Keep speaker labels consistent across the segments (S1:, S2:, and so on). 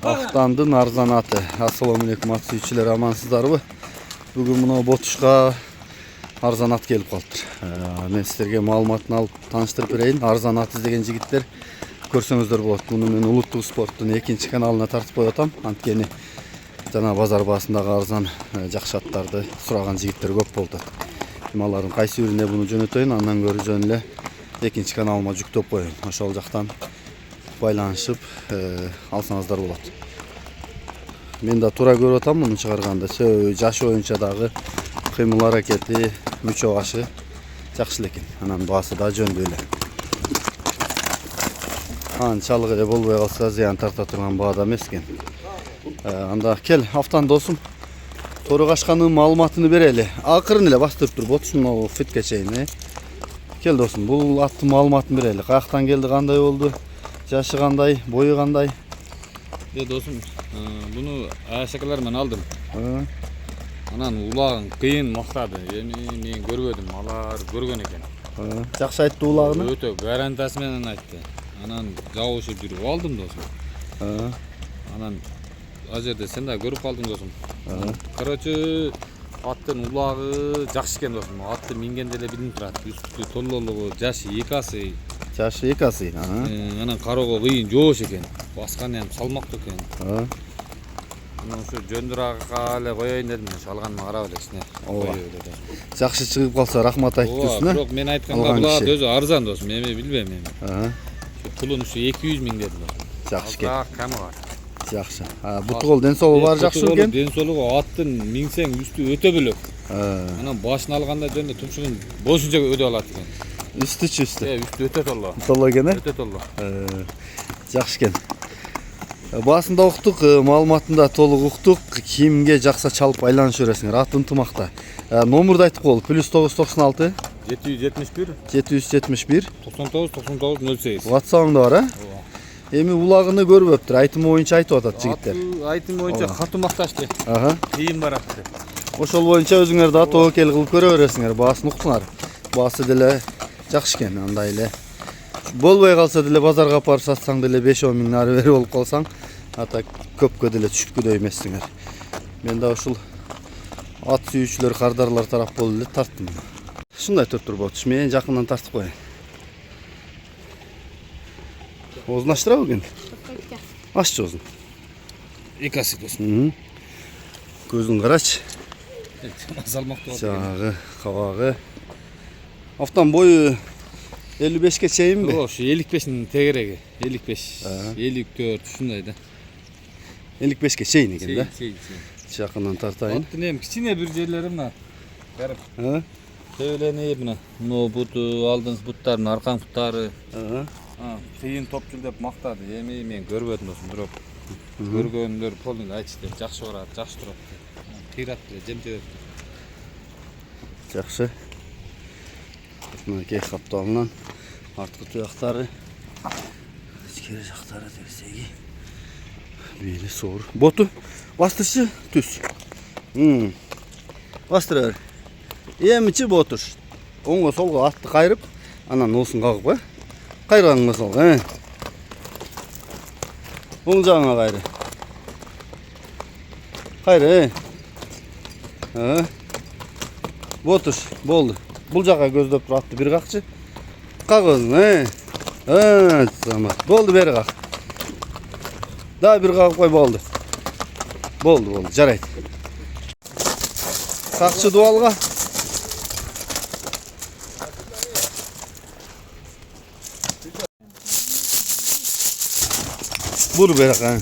S1: Ақтандын арзанаты. Ассаламалейкум ат сүйүүчүлөр, амансыздарбы? Бүгүн мына ботушка арзанат келип калыптыр. Мен сиздерге маалыматын алып тааныштырып берейин. Арзанат издеген жигиттер көрсөңүздөр болот. Муну мен Улуттук спорттун 2-чи каналына тартып коюп атам. Анткени жана базар баасындагы арзан жакшы аттарды сураган жигиттер көп болду. Алардын кайсы бирине буну жөнөтөйүн, андан көрө жөн эле 2-чи каналыма жүктөп коеюн. Ошол жактан байланышып алсаңыздар болот. Мен да туура көрүп атам муну чыгарганда. Жаш боюнча дагы кыймыл аракети, мүчө башы жакшы экен. Анан баасы да жөндөй эле. Анчалык эле болбой калса зыян тарта турган баада эмес экен. Анда кел, Автан досум. Тору кашканын маалыматыны берели. Акырын эле бастырып тур, ботушун фитке чейин. Кел досум, бул аттын маалыматын берели. Каяктан келди, кандай болду? Жашы кандай, бою кандай?
S2: Досум, буну ашакалар мен алдым. Анан улагын кыйын мактады. Эми мен көрбөдүм, алар көргөн экен.
S1: Жакшы айтты улагын.
S2: Өтө гарантиясы менен айтты. Анан жабышып жүрүп алдым досум. Анан ал жерде сен да көрүп калдың досум. Короче, аттын улагы жакшы экен досум. Атты мингенде эле билинип турат. Үстү толлолугу, жашы 2 асы.
S1: Жашы 2 асы.
S2: Анан кароого кыйын жоош экен. Баскан эми салмактуу экен. Анан ушу жөндүрага эле коеюн дедим. Алганыма карап эле кичине.
S1: Ооба. Жакшы чыгып калса рахмат айтып турсуң.
S2: Бирок мен айтканга булар өзү арзан досум. Эми билбейм эми. Пулун ушу 200 миң дедим досум.
S1: Жакшы экен.
S2: Ками бар.
S1: Жакшы. Бутугол ден соолугу баары жакшы экен.
S2: Ден соолугу аттын минсең үстү өтө бөлөк. Анан башын алганда жөнүндө тумшугун бошунча өтө алат экен.
S1: Үстүчү үстү.
S2: Үстү өтө толло.
S1: Толло экен,
S2: Өтө толло.
S1: Жакшы экен. Баасында уктук, маалыматында толук уктук. Кимге жакса чалып айланышып бересиңер. Ат ынтымакта. Номурду айтып кол. +996
S2: 771
S1: 771
S2: 99 99 08.
S1: WhatsApp'ыңда бар, Эми улагыны көрбөптүр. Айтым боюнча айтып атат жигиттер.
S2: Айтым боюнча катуу макташты. Кыйын баратты.
S1: Ошол боюнча өзүңөр да тобокел кылып көрө бересиңер. Баасын уктуңар. Баасы деле жакшы экен, андай эле. Болбой калса деле базарга апарып сатсаң деле 5-10 миң нары бери болуп калсаң, ата көпкө деле түшүпкүдөй эмессиңер. Мен да ушул ат сүйүүчүлөр, кардарлар тарап болуп эле тарттым. Ушундай төптүр болчу. Мен жакындан тартып коеюн. Озун ачтырабы экен? Аччы озун.
S2: 2 асы досум.
S1: Көзүн карачы.
S2: Салмактуу.
S1: Жагы, кабагы. Автан бою 55ке чейинби?
S2: Ошо 55-ин тегереги. 55, 54 ушундай да.
S1: 55ке чейин экен да.
S2: Чейин.
S1: Жакындан тартайын.
S2: Аттын эми кичине бир жерлери мына. Карап. Төөлени мына. Мына буту, алдыңкы буттарын, аркаңкы буттары. Кыйын топчул деп мактады. Эми мен көрбөдүм досум, бирок көргөндөр полный айтышты. Жакшы барат, жакшы турат. Кыйрат эле, жемчебеп.
S1: Жакшы. Мынакей капталынан арткы туяктары, ичкери жактары терсеги. Бели соор. Боту бастырчы түз. Бастыра бер. Эмичи ботуш. Оңго солго атты кайрып, анан оосун кагып кой. Кайрганыңа солго, Оң жагыңа кайры. Кайры, Ботуш, болду. Бул жака көздөп тур, атты бир какчы. Как өзүң, Самат. Болду, бери как. Да бир кагып кой, болду. Болду, жарайт. Какчы дуалга. Бур бери как.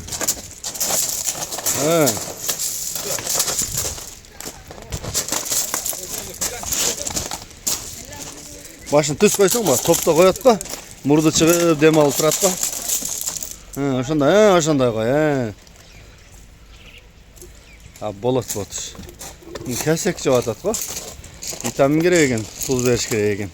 S1: Башын түз койсоң ба, топто коет го. Мурду чыгып дем алып турат го. Ошондой кой, болот ботуш. Кесек жеп атат го. Витамин керек экен, туз бериш керек экен.